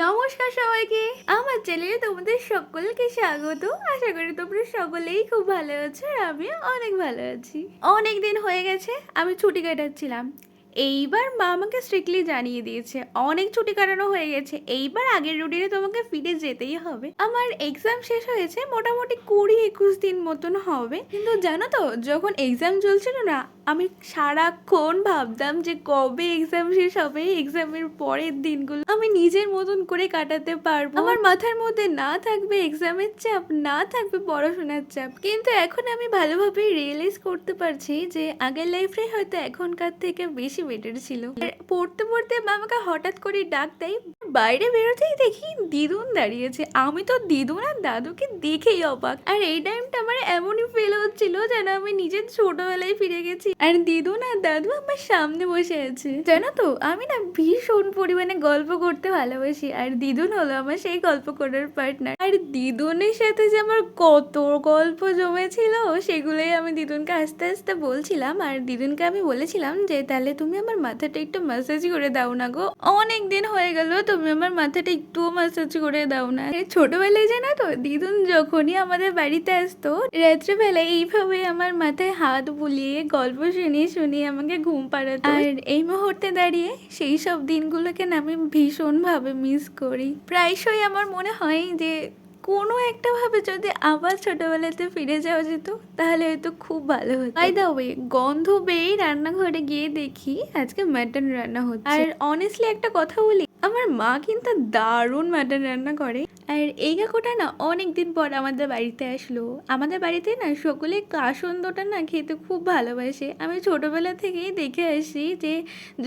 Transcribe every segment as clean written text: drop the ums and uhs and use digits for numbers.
নমস্কার সবাইকে, আমার চ্যানেলে তোমাদের সকলকে স্বাগত। আশা করি তোমরা সকলেই খুব ভালো আছো আর আমিও অনেক ভালো আছি। অনেক দিন হয়ে গেছে আমি ছুটি কাটাচ্ছিলাম। এইবার মা আমাকে স্ট্রিক্টলি জানিয়ে দিয়েছে অনেক ছুটি কাটানো হয়ে গেছে, এইবার আগের রুটিনে তোমাকে ফিরে যেতেই হবে। আমার এক্সাম শেষ হয়েছে মোটামুটি 20-21 দিন মতন হবে, কিন্তু জানো তো যখন এক্সাম চলছিল না আমি সারাক্ষণ ভাবতাম যে কবে এক্সাম শেষ হবে, এক্সামের পরের দিনগুলো আমি নিজের মতন করে কাটাতে পারবো। আমার মাথার মধ্যে না থাকবে এক্সামের চাপ, না থাকবে পড়াশোনার চাপ। কিন্তু এখন আমি ভালোভাবে রিয়েলাইজ করতে পারছি যে আগের লাইফটাই হয়তো এখনকার থেকে বেশি বেটার ছিল। পড়তে পড়তে মা আমাকে হঠাৎ করে ডাক দেয়, বাইরে বেরোতেই দেখি দিদুন দাঁড়িয়েছে। আমি তো দিদুন আর দাদুকে দেখেই অবাক। আর এই টাইমটা আমার এমনই ফিল হচ্ছিল যেন আমি নিজের ছোটবেলায় ফিরে গেছি, আর দিদুন আর দাদু আমার সামনে বসে আছে। জানো তো আমি না ভীষণ পরিমাণে গল্প করতে ভালোবাসি, আর দিদুন হলো আমার সেই গল্প করার পার্টনার। আর দিদুনের সাথে যে আমার কত গল্প জমেছিল সেগুলোই আমি দিদুনকে আস্তে আস্তে বলছিলাম। আর দিদুনকে আমি বলেছিলাম যে তাহলে তুমি আমার মাথাটা একটু ম্যাসাজ করে দাও না গো, অনেক দিন হয়ে গেল তুমি আমার মাথাটা একটুও ম্যাসাজ করে দাও না। ছোটবেলায় জানো তো দিদুন যখনই আমাদের বাড়িতে আসতো রাত্রেবেলায় এইভাবে আমার মাথায় হাত বুলিয়ে গল্প শুনিয়ে শুনিয়ে আমাকে ঘুম পাড়াতো। আর এই মুহূর্তে দাঁড়িয়ে সেই সব দিনগুলোকে না আমি ভীষণভাবে মিস করি। প্রায়শই আমার মনে হয় যে কোনো একটা ভাবে যদি আবার ছোটবেলাতে ফিরে যাওয়া যেত তাহলে হয়তো খুব ভালো হতো। বাই দ্য ওয়ে, গন্ধ পেয়েই রান্নাঘরে গিয়ে দেখি আজকে মাটন রান্না হচ্ছে। আর অনেস্টলি একটা কথা বলি, আমার মা কিন্তু দারুণ মাটন রান্না করে। আর এই কাকুটা না অনেক দিন পর আমাদের বাড়িতে আসলো। আমাদের বাড়িতে না সকলে কাসুন্দটা না খেতে খুব ভালোবাসে। আমি ছোটবেলা থেকেই দেখে আসি যে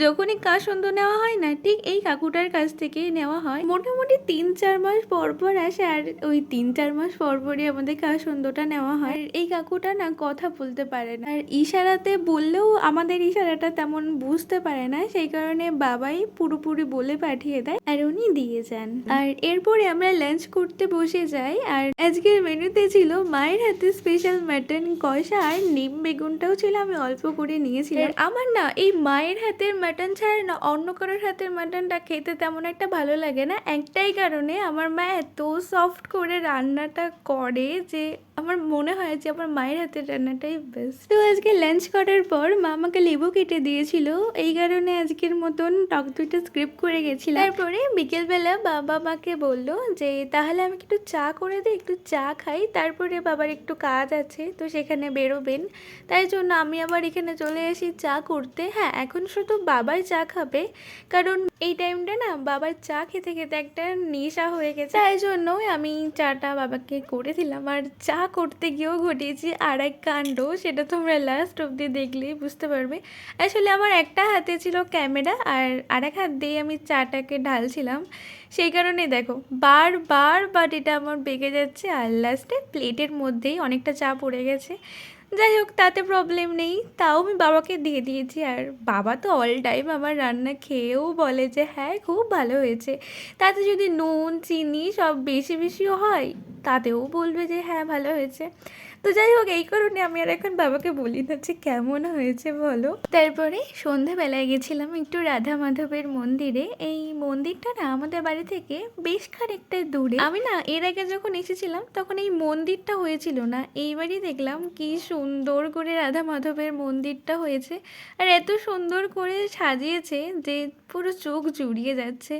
যখনই কাসুন্দ নেওয়া হয় না ঠিক এই কাকুটার কাছ থেকেই নেওয়া হয়। মোটামুটি 3-4 মাস পর পর আসে, আর ওই 3-4 মাস পর পরই আমাদের কাসুন্দটা নেওয়া হয়। আর এই কাকুটা না কথা বলতে পারে না, আর ইশারাতে বললেও আমাদের ইশারাটা তেমন বুঝতে পারে না, সেই কারণে বাবাই পুরোপুরি বলে পাঠিয়ে দেয় আর উনি দিয়ে যান। আর এরপরে আমরা লাঞ্চ করতে বসে যাই। আর আজকের মেনুতে ছিল মায়ের হাতে স্পেশাল মাটন কষা, আর নিম বেগুনটাও ছিল, আমি অল্প করে নিয়েছিলাম। আমার না এই মায়ের হাতের মাটন ছাড়া না অন্য কারোর হাতের মাটনটা খেতে তেমন একটা ভালো লাগে না, একটাই কারণে আমার মা এত সফট করে রান্নাটা করে যে আমার মনে হয় যে আমার মায়ের হাতের রান্নাটাই বেস্ট। তো আজকে লাঞ্চ করার পর মা আমাকে লেবু কেটে দিয়েছিল, এই কারণে আজকের মতন টক দুইটা স্ক্রিপ্ট করে গেছিলাম। তারপরে বিকেলবেলা বাবা মাকে বললো যে তাহলে আমি একটু চা করে দিই, একটু চা খাই, তারপরে বাবার একটু কাজ আছে তো সেখানে বেরোবেন, তাই জন্য আমি আবার এখানে চলে আসি চা করতে। হ্যাঁ, এখন শুধু বাবাই চা খাবে, কারণ এই টাইমটা না বাবার চা খেতে খেতে একটা নেশা হয়ে গেছে, তাই জন্যই আমি চাটা বাবাকে করে দিলাম। আর চা করতে গিয়েও ঘটিয়েছি আর এক কাণ্ড, সেটা তোমরা লাস্ট অবধি দেখলেই বুঝতে পারবে। আসলে আমার একটা হাতে ছিল ক্যামেরা আর আরেক হাত দিয়ে আমি চাটাকে ঢালছিলাম, সেই কারণে দেখো বারবার বাটিটা আমার বেঁকে যাচ্ছে, আর লাস্টে প্লেটের মধ্যেই অনেকটা চা পড়ে গেছে। যাই হোক, তাতে প্রবলেম নেই, তাও আমি বাবাকে দিয়ে দিয়েছি। আর বাবা তো অল টাইম আমার রান্না খেয়েও বলে যে হ্যাঁ খুব ভালো হয়েছে, তাতে যদি নুন চিনি সব বেশি বেশিও হয় তাতেও বলবে যে হ্যাঁ ভালো হয়েছে। তো যাই হোক, এই কারণে আমি আর এখন বাবাকে বলি না যে কেমন হয়েছে বলো। তারপরে সন্ধেবেলায় গেছিলাম একটু রাধা মাধবের মন্দিরে। এই মন্দিরটা না আমাদের বাড়ি থেকে বেশ খানিকটা দূরে। আমি না এর আগে যখন এসেছিলাম তখন এই মন্দিরটা হয়েছিল না, এইবারই দেখলাম কি সুন্দর করে রাধা মাধবের মন্দিরটা হয়েছে, আর এত সুন্দর করে সাজিয়েছে যে পুরো চোখ জুড়িয়ে যাচ্ছে।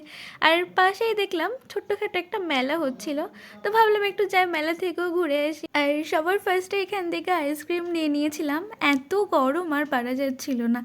আর পাশেই দেখলাম ছোট্টখাটো একটা মেলা হচ্ছিল, তো ভাবলাম একটু যাই মেলা থেকেও ঘুরে আসি। আর সবার ফার্স্টে এখান থেকে আইসক্রিম নিয়ে নিয়েছিলাম, এত গরম আর পারা যাচ্ছিল না।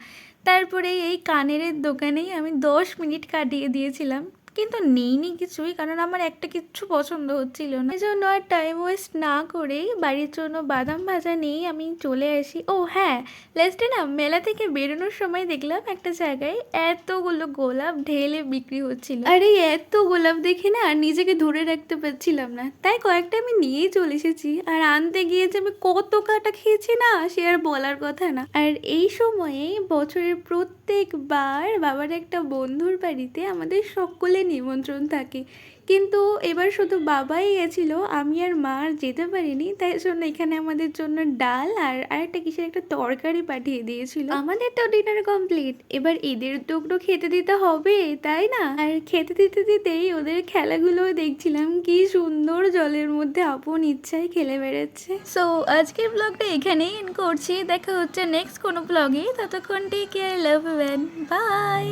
তারপরে এই কানের দোকানেই আমি 10 মিনিট কাটিয়ে দিয়েছিলাম, কিন্তু নেইনি কিছুই, কারণ আমার একটা কিচ্ছু পছন্দ হচ্ছিল না। এই জন্য আর টাইম ওয়েস্ট না করেই বাড়ির জন্য বাদাম ভাজা নিয়েই আমি চলে আসি। ও হ্যাঁ, লাস্টে না মেলা থেকে বেরোনোর সময় দেখলাম একটা জায়গায় এতগুলো গোলাপ ঢেলে বিক্রি হচ্ছিল, আর এই এত গোলাপ দেখে না নিজেকে ধরে রাখতে পারছিলাম না, তাই কয়েকটা আমি নিয়েই চলে এসেছি। আর আনতে গিয়ে যে আমি কত কাটা খেয়েছি না সে আর বলার কথা না। আর এই সময়ে বছরের প্রত্যেকবার বাবার একটা বন্ধুর বাড়িতে আমাদের সকলে নিমন্ত্রণ থাকে, কিন্তু এবার শুধু বাবাই গেছিল, আমি আর মা আর যেতে পারিনি। তাই জন্য এখানে আমাদের জন্য ডাল আর আরেকটা কিসের একটা তরকারি পাঠিয়ে দিয়েছিল। আমাদের তো ডিনার কমপ্লিট, এবার এদের টুকরো খেতে দিতে হবে, তাই না? আর খেতে দিতে দিতেই ওদের খেলাগুলো দেখছিলাম, কি সুন্দর জলের মধ্যে আপন ইচ্ছায় খেলে বেড়াচ্ছে। সো আজকের ব্লগটা এখানেই এন্ড করছি, দেখা হচ্ছে নেক্সট কোনো ব্লগে। ততক্ষণ take care, love you, by.